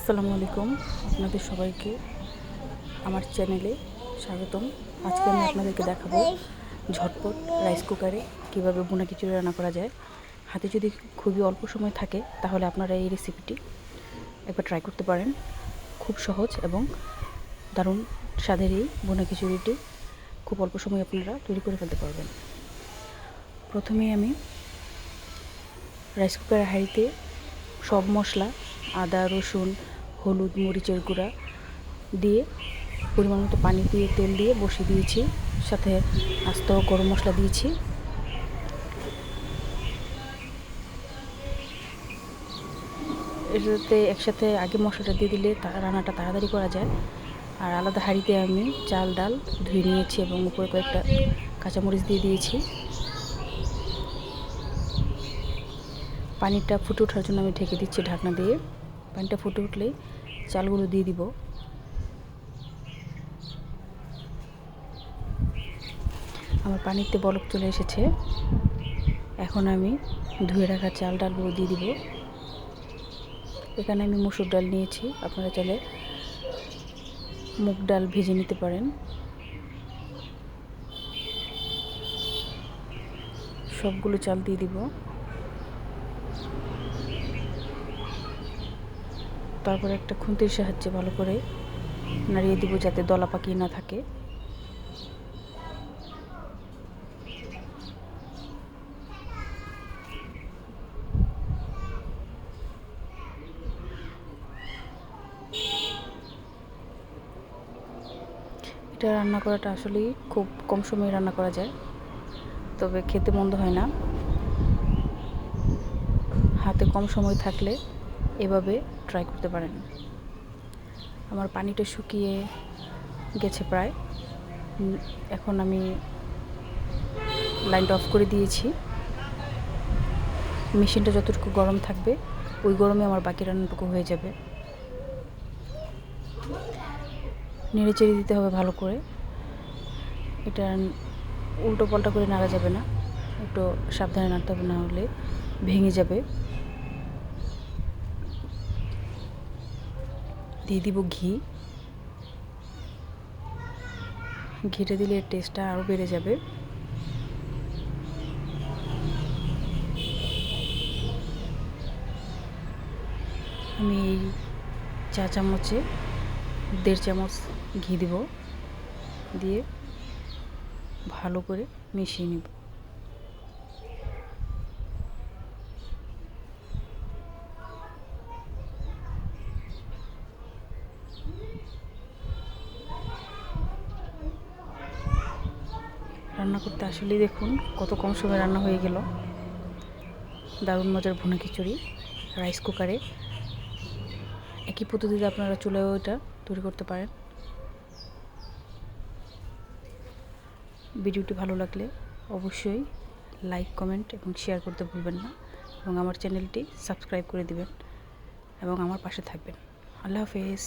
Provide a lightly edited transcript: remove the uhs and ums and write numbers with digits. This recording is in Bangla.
আসসালামু আলাইকুম, আপনাদের সবাইকে আমার চ্যানেলে স্বাগতম। আজকে আমি আপনাদেরকে দেখাবো ঝটপট রাইস কুকারে কীভাবে ভুনা খিচুড়ি রান্না করা যায়। হাতে যদি খুবই অল্প সময় থাকে তাহলে আপনারা এই রেসিপিটি একবার ট্রাই করতে পারেন। খুব সহজ এবং দারুণ স্বাদের এই ভুনা খিচুড়িটি খুব অল্প সময়ে আপনারা তৈরি করে ফেলতে পারবেন। প্রথমেই আমি রাইস কুকারের হাঁড়িতে সব মশলা আদা, রসুন, হলুদ, মরিচের গুঁড়া দিয়ে পরিমাণ মতো পানি দিয়ে তেল দিয়ে বসিয়ে দিয়েছি, সাথে আস্ত গরম মশলা দিয়েছি। এটাতে একসাথে আগে মশলাটা দিয়ে দিলে রান্নাটা তাড়াতাড়ি করা যায়। আর আলাদা হাঁড়িতে আমি চাল ডাল ধুয়ে নিয়েছি এবং উপরে কয়েকটা কাঁচামরিচ দিয়ে দিয়েছি। পানিটা ফুটে ওঠার জন্য আমি ঢেকে দিচ্ছি ঢাকনা দিয়ে। পানিটা ফুটে উঠলেই চালগুলো দিয়ে দিব। আমার পানিতে বলক চলে এসেছে। এখন আমি ধুয়ে রাখা চাল ডালগুলো দিয়ে দিব। এখানে আমি মসুর ডাল নিয়েছি, আপনারা চাইলে মুগ ডাল ভেজে নিতে পারেন। সবগুলো চাল দিয়ে দিব। তারপর একটা খুন্তির সাহায্যে ভালো করে নাড়িয়ে দিব যাতে দলা পাকিয়ে না থাকে। এটা রান্না করাটা আসলেই খুব কম সময়ে রান্না করা যায়, তবে খেতে মন্দ হয় না। হাতে কম সময় থাকলে এভাবে ট্রাই করতে পারেন। আমার পানিটা শুকিয়ে গেছে প্রায়। এখন আমি লাইনটা অফ করে দিয়েছি। মেশিনটা যতটুকু গরম থাকবে ওই গরমে আমার বাকি রান্নাটুকু হয়ে যাবে। নেড়ে চেড়ে দিতে হবে ভালো করে। এটা উল্টো পাল্টা করে নাড়া যাবে না, একটু সাবধানে নাড়তে হবে, না হলে ভেঙে যাবে। দিয়ে দিব ঘি। ঘিটা দিলে টেস্টটা আরও বেড়ে যাবে। আমি এই চা চামচে 1.5 চামচ ঘি দিব, দিয়ে ভালো করে মিশিয়ে নেব। রান্না করতে আসলেই দেখুন কত কম সময়ে রান্না হয়ে গেল। দারুণ মজার ভুনা খিচুড়ি রাইস কুকারে। একই পদ্ধতিতে আপনারা চুলায়ও এটা তৈরি করতে পারেন। ভিডিওটি ভালো লাগলে অবশ্যই লাইক, কমেন্ট এবং শেয়ার করতে ভুলবেন না, এবং আমার চ্যানেলটি সাবস্ক্রাইব করে দিবেন এবং আমার পাশে থাকবেন। আল্লাহ হাফেজ।